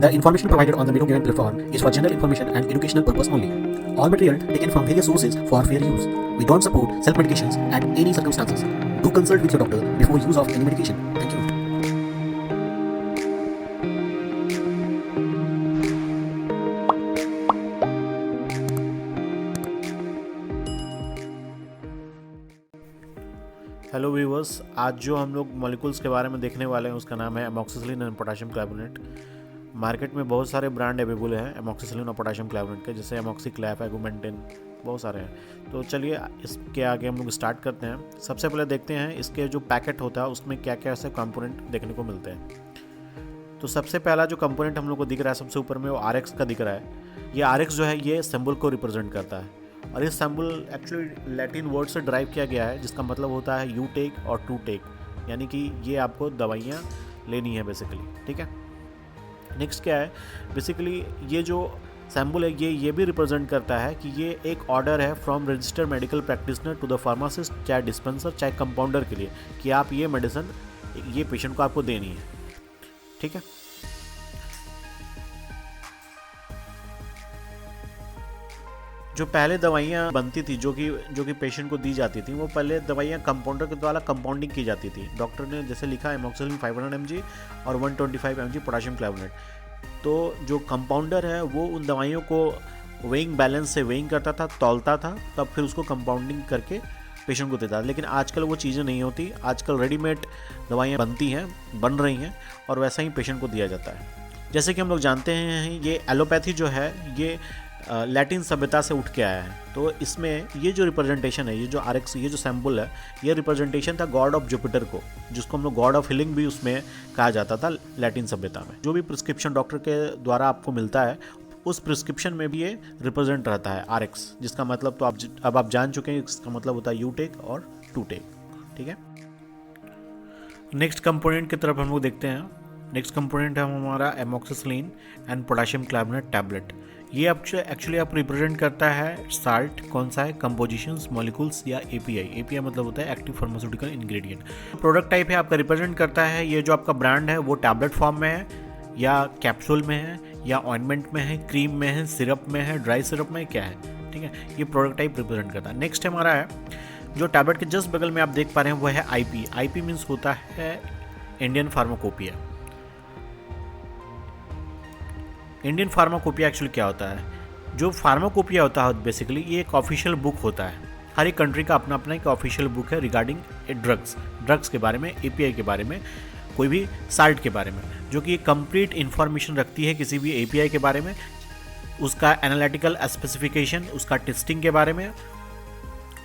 The information provided on the Medo Given platform is for general information and educational purpose only. All material taken from various sources for fair use. We don't support self-medications at any circumstances. Do consult with your doctor before use of any medication. Thank you. Hello viewers, आज जो हम लोग molecules के बारे में देखने वाले हैं उसका नाम है एमोक्सिसिलिन एंड पोटेशियम क्लार्बोनेट। मार्केट में बहुत सारे ब्रांड अवेलेबल हैं एमोक्सिसिलिन और पोटेशियम क्लार्बोनेट के, जैसे एमोक्सिक्लैप, एगुमेंटिन, बहुत सारे हैं। तो चलिए इसके आगे हम लोग स्टार्ट करते हैं। सबसे पहले देखते हैं इसके जो पैकेट होता है उसमें क्या क्या ऐसे कंपोनेंट देखने को मिलते हैं। तो सबसे पहला जो कंपोनेंट हम लोग को दिख रहा है सबसे ऊपर में, वो RX का दिख रहा है। ये RX जो है ये सिंबल को रिप्रेजेंट करता है, और इस सिंबल एक्चुअली लैटिन वर्ड से ड्राइव किया गया है, जिसका मतलब होता है यू टेक और टू टेक, यानी कि ये आपको दवाइयाँ लेनी है बेसिकली। ठीक है, नेक्स्ट क्या है, बेसिकली ये जो सिंबल है ये भी रिप्रेजेंट करता है कि ये एक ऑर्डर है from registered medical practitioner to the pharmacist, चाहे डिस्पेंसर चाहे कंपाउंडर के लिए, कि आप ये मेडिसिन ये पेशेंट को आपको देनी है। ठीक है, जो पहले दवाइयाँ बनती थी जो कि पेशेंट को दी जाती थी, वो पहले दवाइयाँ कंपाउंडर के द्वारा कंपाउंडिंग की जाती थी। डॉक्टर ने जैसे लिखा एमोक्सिसिलिन 500 mg और 125 mg पोटेशियम क्लार्बोनेट, तो जो कंपाउंडर है वो उन दवाइयों को वेइंग बैलेंस से वेइंग करता था, तौलता था, तब फिर उसको कंपाउंडिंग करके पेशेंट को देता था। लेकिन आजकल वो चीज़ें नहीं होती, आजकल रेडीमेड दवाइयाँ बन रही हैं और वैसा ही पेशेंट को दिया जाता है। जैसे कि हम लोग जानते हैं ये एलोपैथी जो है ये लैटिन सभ्यता से उठ के आया है। तो इसमें ये जो रिप्रेजेंटेशन है, ये जो RX, ये जो सिंबल है, ये रिप्रेजेंटेशन था गॉड ऑफ जुपिटर को, जिसको हम लोग गॉड ऑफ हीलिंग भी उसमें कहा जाता था लैटिन सभ्यता में। जो भी प्रिस्क्रिप्शन डॉक्टर के द्वारा आपको मिलता है उस प्रिस्क्रिप्शन में भी ये रिप्रेजेंट रहता है RX, जिसका मतलब तो अब आप जान चुके हैं, इसका मतलब होता है यू टेक और टू टेक। ठीक है, नेक्स्ट कंपोनेंट की तरफ हम लोग देखते हैं। नेक्स्ट कंपोनेंट है हमारा एमोक्सिसिलिन एंड पोटेशियम क्लार्बोनेट टैबलेट। ये एक्चुअली आप रिप्रेजेंट करता है साल्ट, कौन सा है, कंपोजिशंस, मॉलिक्यूल्स या API मतलब होता है active pharmaceutical ingredient. Product type है आपका, रिप्रेजेंट करता है ये जो आपका ब्रांड है वो टैबलेट फॉर्म में है या कैप्सूल में है या ऑइंटमेंट में है, क्रीम में है, सिरप में है, ड्राई सिरप में, क्या है। ठीक है, ये प्रोडक्ट टाइप रिप्रेजेंट करता है। नेक्स्ट हमारा है जो टैबलेट के जस्ट बगल में आप देख पा रहे हैं वो है IP मीन्स होता है Indian pharmacopoeia. Indian pharmacopoeia actually क्या होता है, जो फार्माकोपिया होता है बेसिकली ये एक ऑफिशियल बुक होता है। हर एक कंट्री का अपना अपना एक ऑफिशियल बुक है रिगार्डिंग ड्रग्स के बारे में, API के बारे में, कोई भी साल्ट के बारे में, जो कि कंप्लीट इन्फॉर्मेशन रखती है किसी भी API के बारे में, उसका एनालिटिकल स्पेसिफिकेशन, उसका टेस्टिंग के बारे में,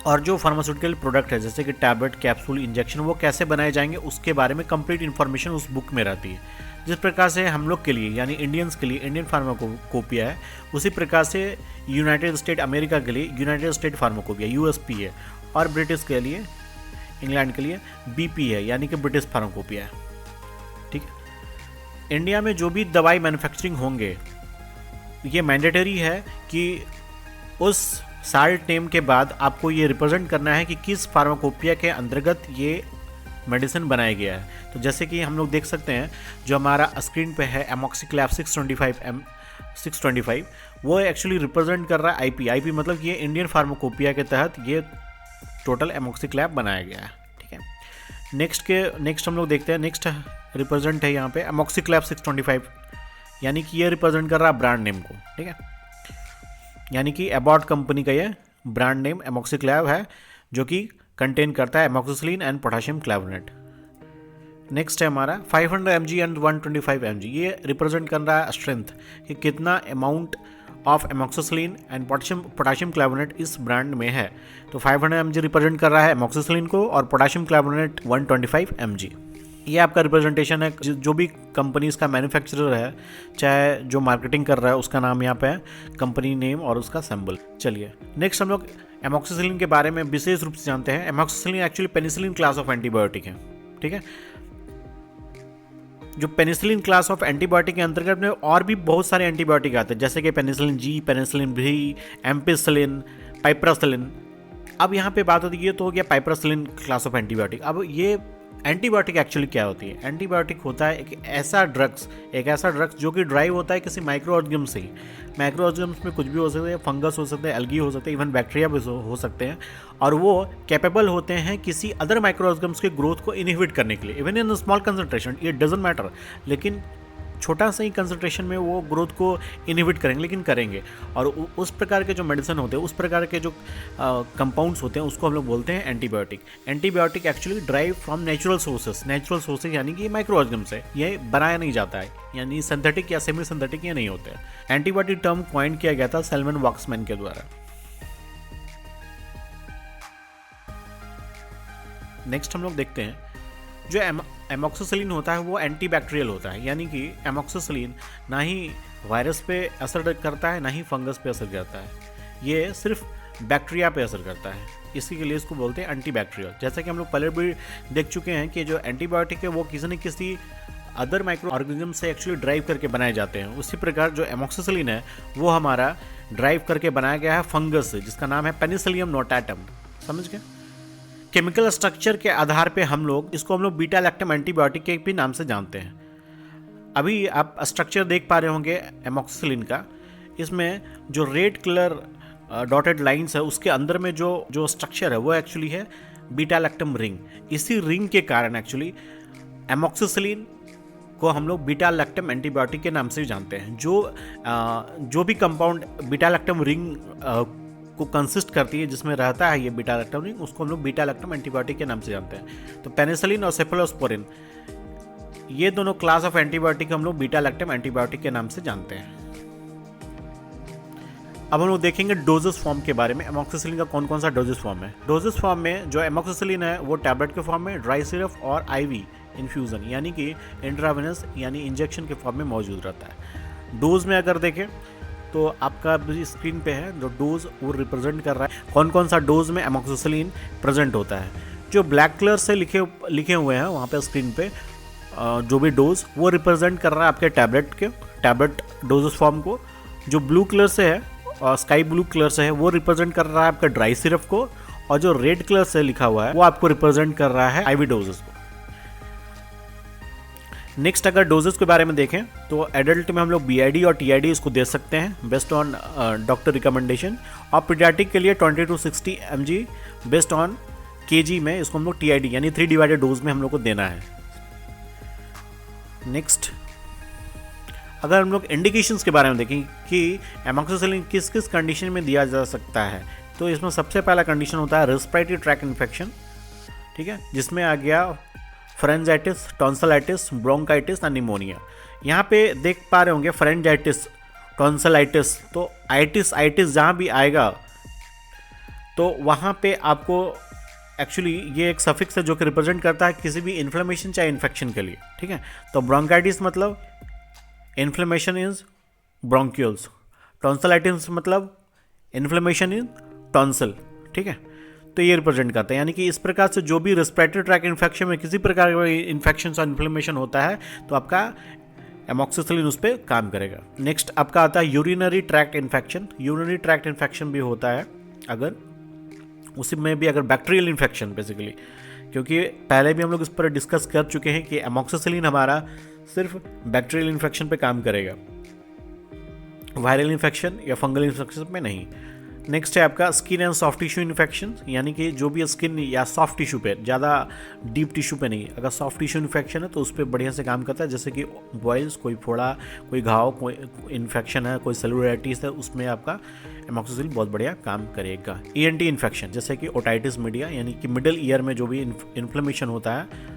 और जो फार्मास्यूटिकल प्रोडक्ट है जैसे कि टैबलेट, कैप्सूल, इंजेक्शन, वो कैसे बनाए जाएंगे उसके बारे में कंप्लीट इन्फॉर्मेशन उस बुक में रहती है। जिस प्रकार से हम लोग के लिए यानी इंडियंस के लिए इंडियन फार्माकोपिया है, उसी प्रकार से यूनाइटेड स्टेट अमेरिका के लिए यूनाइटेड स्टेट फार्माकोपिया USP है, और ब्रिटिश के लिए, इंग्लैंड के लिए BP है, यानी कि ब्रिटिश फार्माकोपिया है। ठीक है, इंडिया में जो भी दवाई मैन्युफैक्चरिंग होंगे ये मैंडेटरी है कि उस साल्ट नेम के बाद आपको ये रिप्रेजेंट करना है कि किस फार्माकोपिया के अंतर्गत ये मेडिसिन बनाया गया है। तो जैसे कि हम लोग देख सकते हैं जो हमारा स्क्रीन पे है एमोक्सिक्लैप 625, वो एक्चुअली रिप्रेजेंट कर रहा है IP मतलब ये इंडियन फार्माकोपिया के तहत ये टोटल एमोक्सिक्लैप बनाया गया है। ठीक है, नेक्स्ट हम लोग देखते हैं। नेक्स्ट रिप्रेजेंट है यहाँ पे एमोक्सिक्लैप 625, यानी कि ये रिप्रेजेंट कर रहा है ब्रांड नेम को। ठीक है, यानी कि एबॉट कंपनी का ये ब्रांड नेम एमोक्सिक्लैप है, जो कि कंटेन करता है amoxicillin and potassium clavulanate. Next है हमारा 500 mg एंड 125 mg, ये रिप्रेजेंट कर रहा है स्ट्रेंथ, कि कितना amount of amoxicillin and potassium clavulanate इस ब्रांड में है। तो 500 mg रिप्रेजेंट कर रहा है एमोक्सिसिलिन को, और पोटेशियम क्लार्बोनेट 125 mg। ये आपका रिप्रेजेंटेशन है। जो भी कंपनी इसका मैन्युफैक्चरर है, चाहे जो मार्केटिंग कर रहा है, उसका नाम यहाँ पे है, कंपनी नेम और उसका सिंबल। चलिए नेक्स्ट हम लोग एमोक्सिसिलिन के बारे में विशेष रूप से जानते हैं। Amoxicillin actually penicillin class of antibiotic है। ठीक है, जो पेनिसिलिन क्लास ऑफ एंटीबायोटिक के अंतर्गत में और भी बहुत सारे एंटीबायोटिक आते हैं, जैसे कि penicillin G, penicillin V, ampicillin, piperacillin. अब यहाँ पे बात होती है, तो हो गया पाइपरासिलिन क्लास ऑफ एंटीबायोटिक। अब ये एंटीबायोटिक एक्चुअली क्या होती है? एंटीबायोटिक होता है एक ऐसा ड्रग्स जो कि ड्राइव होता है किसी माइक्रो ऑर्गेनिज्म से ही। माइक्रो ऑर्गेनिज्म में कुछ भी हो सकता है, फंगस हो सकते हैं, एल्गी हो सकते हैं, इवन बैक्टीरिया भी हो सकते हैं, और वो कैपेबल होते हैं किसी अदर माइक्रो ऑर्गेनिज्म के ग्रोथ को इनहिबिट करने के लिए, even in small concentration, it doesn't matter, लेकिन छोटा सा ही कंसंट्रेशन में वो ग्रोथ को इनहिबिट करेंगे, लेकिन करेंगे। और उस प्रकार के जो मेडिसिन होते हैं, उस प्रकार के जो कंपाउंड्स होते हैं, उसको हम लोग बोलते हैं antibiotic. Antibiotic actually drive from natural sources यानी कि माइक्रो ऑर्गेनिज्म से, ये बनाया नहीं जाता है, यानी सिंथेटिक या सेमी सिंथेटिक ये नहीं होते हैं। एंटीबायोटिक टर्म कॉइन किया गया था सेल्मन वॉक्समैन के द्वारा। नेक्स्ट हम लोग देखते हैं जो एमॉक्सिसिलिन होता है वो एंटीबैक्टीरियल होता है, यानी कि एमॉक्सिसिलिन ना ही वायरस पे असर करता है ना ही फंगस पे असर करता है, ये सिर्फ बैक्टीरिया पे असर करता है, इसी के लिए इसको बोलते हैं एंटीबैक्टीरियल। जैसा कि हम लोग पहले भी देख चुके हैं कि जो एंटीबायोटिक है वो किसी न किसी अदर माइक्रो ऑर्गेनिज्म से एक्चुअली ड्राइव करके बनाए जाते हैं। उसी प्रकार जो एमॉक्सिसिलिन है वो हमारा ड्राइव करके बनाया गया है फंगस से, जिसका नाम है पेनिसिलियम नोटाटम। समझ गए? केमिकल स्ट्रक्चर के आधार पे हम लोग बीटा लैक्टम एंटीबायोटिक के भी नाम से जानते हैं। अभी आप स्ट्रक्चर देख पा रहे होंगे एमॉक्सिसिलिन का, इसमें जो रेड कलर डॉटेड लाइंस है उसके अंदर में जो स्ट्रक्चर है वो एक्चुअली है बीटा लैक्टम रिंग। इसी रिंग के कारण एक्चुअली एमॉक्सिसिलिन को हम लोग बीटा लैक्टम एंटीबायोटिक के नाम से जानते हैं। जो भी कंपाउंड बीटा लैक्टम रिंग को कंसिस्ट करती है, जिसमें रहता है ये बीटा लैक्टम रिंग, उसको हम लोग बीटा लैक्टम एंटीबायोटिक के नाम से जानते हैं। तो पेनिसिलिन और सेफलोस्पोरिन ये दोनों क्लास ऑफ एंटीबायोटिक हम लोग बीटा लैक्टम एंटीबायोटिक के नाम से जानते हैं। अब हम लोग देखेंगे डोजेस फॉर्म के बारे में। एमॉक्सिसिलिन का कौन कौन सा डोजेस फॉर्म है? डोजेस फॉर्म में जो एमॉक्सिसिलिन है वो टैबलेट के फॉर्म में, ड्राई सिरप और आईवी इन्फ्यूज़न यानी कि इंट्रावेनस यानी इंजेक्शन के फॉर्म में मौजूद रहता है। डोज में अगर देखें तो आपका स्क्रीन पे है जो डोज वो रिप्रेजेंट कर रहा है कौन कौन सा डोज में एमॉक्सिसिलिन प्रेजेंट होता है। जो ब्लैक कलर से लिखे हुए हैं वहाँ पे स्क्रीन पे जो भी डोज वो रिप्रेजेंट कर रहा है आपके टैबलेट डोजेस फॉर्म को। जो ब्लू कलर से है और स्काई ब्लू कलर से है वो रिप्रेजेंट कर रहा है आपका ड्राई सिरप को, और जो रेड कलर से लिखा हुआ है वो आपको रिप्रेजेंट कर रहा है आईवी डोजेस को। नेक्स्ट अगर डोजेस के बारे में देखें तो एडल्ट में हम लोग BID और TID इसको दे सकते हैं बेस्ड ऑन डॉक्टर रिकमेंडेशन, और पीडियाट्रिक के लिए 20 to 60 mg based on kg में इसको हम लोग TID यानी 3 डिवाइडेड डोज में हम लोग को देना है। नेक्स्ट अगर हम लोग इंडिकेशंस के बारे में देखें कि एमॉक्सिसिलिन किस किस कंडीशन में दिया जा सकता है, तो इसमें सबसे पहला कंडीशन होता है रेस्पिरेटरी ट्रैक इन्फेक्शन, ठीक है, जिसमें आ गया फ्रेंजाइटिस, टॉन्सिलाइटिस, ब्रोंकाइटिस और निमोनिया। यहाँ पे देख पा रहे होंगे फ्रेंजाइटिस, टॉन्सिलाइटिस, तो आइटिस जहाँ भी आएगा तो वहाँ पे आपको एक्चुअली ये एक सफिक्स है जो कि रिप्रेजेंट करता है किसी भी इन्फ्लेमेशन चाहे इन्फेक्शन के लिए, ठीक है। तो ब्रोंकाइटिस मतलब इन्फ्लेमेशन इज ब्रोंक्यूल्स, टॉन्सिलाइटिस मतलब इन्फ्लेमेशन इन टॉन्सिल, ठीक है। तो ये रिप्रेजेंट करता है, यानी कि इस प्रकार से जो भी रेस्पिरेटरी ट्रैक इन्फेक्शन में किसी प्रकार का इन्फेक्शन और इन्फ्लेमेशन होता है तो आपका एमॉक्सिसिलिन उस पर काम करेगा। नेक्स्ट आपका आता है urinary tract infection. Urinary tract infection भी होता है अगर उसी में भी अगर बैक्टीरियल इन्फेक्शन बेसिकली, क्योंकि पहले भी हम लोग इस पर डिस्कस कर चुके हैं कि एमॉक्सिसिलिन हमारा सिर्फ बैक्टीरियल इन्फेक्शन पे काम करेगा, वायरल इन्फेक्शन या फंगल इन्फेक्शन में नहीं। नेक्स्ट है आपका skin and soft tissue infection, यानी कि जो भी स्किन या सॉफ्ट टिश्यू पे, ज़्यादा डीप टिश्यू पे नहीं, अगर सॉफ्ट टिश्यू इन्फेक्शन है तो उस पर बढ़िया से काम करता है, जैसे कि बॉयल्स, कोई फोड़ा, कोई घाव, कोई इन्फेक्शन है, कोई सेलुलाइटिस है, उसमें आपका एमॉक्सिसिलिन बहुत बढ़िया काम करेगा। ENT इन्फेक्शन जैसे कि ओटाइटिस मीडिया, यानी कि मिडल ईयर में जो भी इन्फ्लेमेशन होता है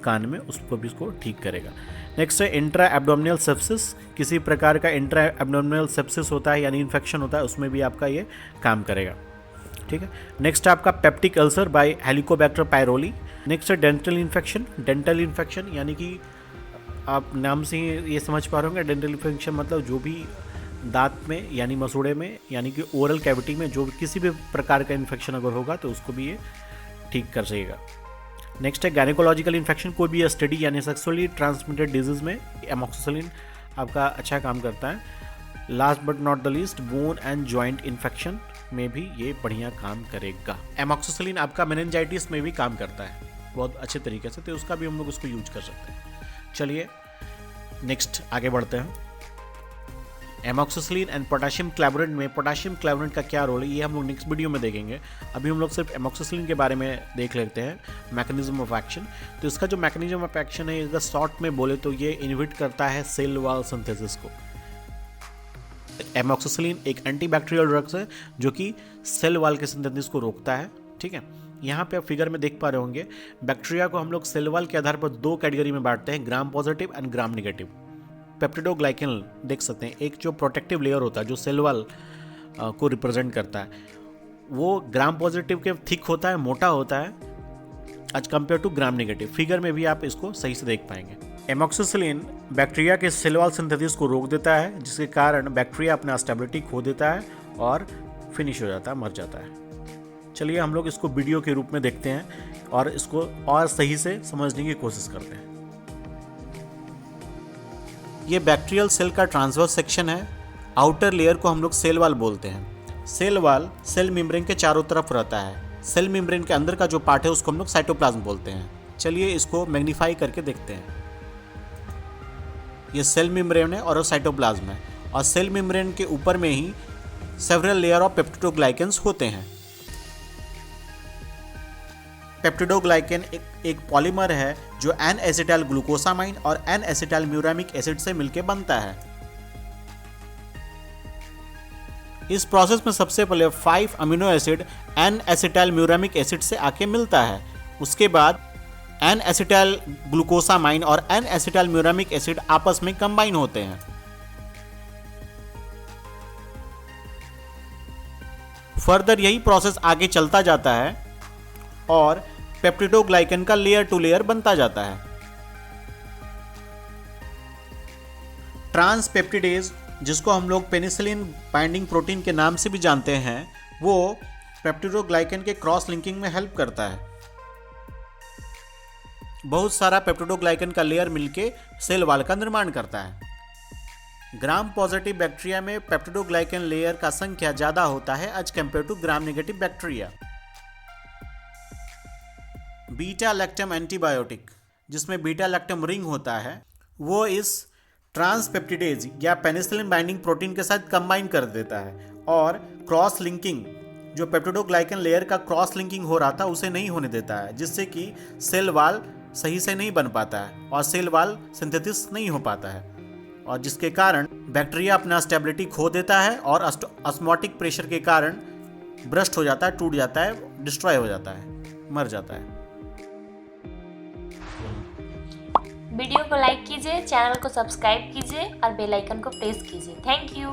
कान में, उसको भी इसको ठीक करेगा। नेक्स्ट है इंट्रा एब्डोमिनल सेप्सिस, किसी प्रकार का इंट्रा एब्डोमिनल सेप्सिस होता है यानी इन्फेक्शन होता है, उसमें भी आपका ये काम करेगा, ठीक है। नेक्स्ट आपका peptic ulcer by Helicobacter pylori. Next है डेंटल इन्फेक्शन। डेंटल इन्फेक्शन यानी कि आप नाम से ही ये समझ पा रहे होंगे, डेंटल इन्फेक्शन मतलब जो भी दांत में यानी मसूड़े में यानी कि ओरल कैविटी में जो किसी भी प्रकार का इन्फेक्शन अगर होगा तो उसको भी ये ठीक कर सकेगा। नेक्स्ट है गायनेकोलॉजिकल इन्फेक्शन, कोई भी एसटीडी यानी सेक्सुअली ट्रांसमिटेड डिजीज में एमॉक्सिसिलिन आपका अच्छा काम करता है। Last but not the least bone and joint infection में भी ये बढ़िया काम करेगा। एमॉक्सिसिलिन आपका मेनिंजाइटिस में भी काम करता है। बहुत अच्छे तरीके से, तो उसका भी हम लोग उसको यूज कर सकते हैं। चलिए नेक्स्ट आगे बढ़ते हैं। एमोक्सिसिलिन एंड पोटेशियम क्लैवरेट में पोटेशियम क्लैवरेट का क्या रोल है, ये हम लोग नेक्स्ट वीडियो में देखेंगे। अभी हम लोग सिर्फ एमोक्सिसिलिन के बारे में देख लेते हैं, मैकेनिज्म ऑफ एक्शन। तो इसका जो मैकेनिज्म ऑफ एक्शन है, अगर शॉर्ट में बोले तो ये इनहिबिट करता है सेल वॉल सिंथेसिस को। एमोक्सिसिलिन एक एंटीबैक्टीरियल ड्रग्स है जो कि सेल वॉल के सिंथेसिस को रोकता है, ठीक है। यहाँ पे आप फिगर में देख पा रहे होंगे, बैक्टीरिया को हम लोग सेल वॉल के आधार पर 2 कैटेगरी में बांटते हैं, gram positive and gram negative. Peptidoglycan देख सकते हैं, एक जो प्रोटेक्टिव लेयर होता है जो सेल वॉल को रिप्रेजेंट करता है, वो ग्राम पॉजिटिव के थिक होता है, मोटा होता है as compare to gram negative. Figure में भी आप इसको सही से देख पाएंगे। एमोक्सिसिलिन बैक्टीरिया के सेल वॉल सिंथेसिस को रोक देता है, जिसके कारण बैक्टीरिया अपना स्टेबिलिटी खो देता है और फिनिश हो जाता है, मर जाता है। चलिए हम लोग इसको वीडियो के रूप में देखते हैं और इसको और सही से समझने की कोशिश करते हैं। ये बैक्टीरियल सेल का ट्रांसवर्स सेक्शन है। आउटर लेयर को हम लोग सेल वॉल बोलते हैं। सेल वॉल सेल मेम्ब्रेन के चारों तरफ रहता है। सेल मेम्ब्रेन के अंदर का जो पार्ट है उसको हम लोग साइटोप्लाज्म बोलते हैं। चलिए इसको मैग्नीफाई करके देखते हैं। ये सेल मेम्ब्रेन है और साइटोप्लाज्म है, और सेल मेम्ब्रेन के ऊपर में ही सेवरल लेयर ऑफ पेप्टिडोग्लाइकेन्स होते हैं। पेप्टिडोग्लाइकेन एक पॉलीमर है जो एन एसिटाइल ग्लूकोसामाइन और एन एसिटाइल म्यूरामिक एसिड से मिलकर बनता है। इस प्रोसेस में सबसे पहले 5 amino acid N acetyl muramic acid से आके मिलता है। उसके बाद एन एसिटाइल ग्लूकोसामाइन और एन एसिटाइल म्यूरामिक एसिड आपस में कंबाइन होते हैं। फर्दर यही प्रोसेस आगे चलता जाता है और पेप्टिडोग्लाइकेन का लेयर टू लेयर बनता जाता है। ट्रांसपेप्टिडेज, जिसको हम लोग पेनिसिलिन बाइंडिंग प्रोटीन के नाम से भी जानते हैं, वो पेप्टिडोग्लाइकेन के क्रॉस लिंकिंग में हेल्प करता है। बहुत सारा पेप्टिडोग्लाइकेन का लेयर मिलके सेल वॉल का निर्माण करता है। ग्राम पॉजिटिव बैक्टीरिया में पेप्टिडोग्लाइकेन लेयर का संख्या ज्यादा होता है as compare to gram negative bacteria. Beta lactam antibiotic, जिसमें बीटा लैक्टम रिंग होता है, वो इस ट्रांसपेप्टिडेज या पेनिसिलिन बाइंडिंग प्रोटीन के साथ कंबाइन कर देता है और क्रॉस लिंकिंग, जो पेप्टिडोग्लाइकेन लेयर का क्रॉस लिंकिंग हो रहा था उसे नहीं होने देता है, जिससे कि सेल वॉल सही से नहीं बन पाता है और सेल वॉल सिंथेसिस नहीं हो पाता है, और जिसके कारण बैक्टीरिया अपना स्टेबिलिटी खो देता है और ऑस्मोटिक प्रेशर के कारण ब्रस्ट हो जाता है, टूट जाता है, डिस्ट्रॉय हो जाता है, मर जाता है। वीडियो को लाइक कीजिए, चैनल को सब्सक्राइब कीजिए और बेल आइकन को प्रेस कीजिए। Thank you.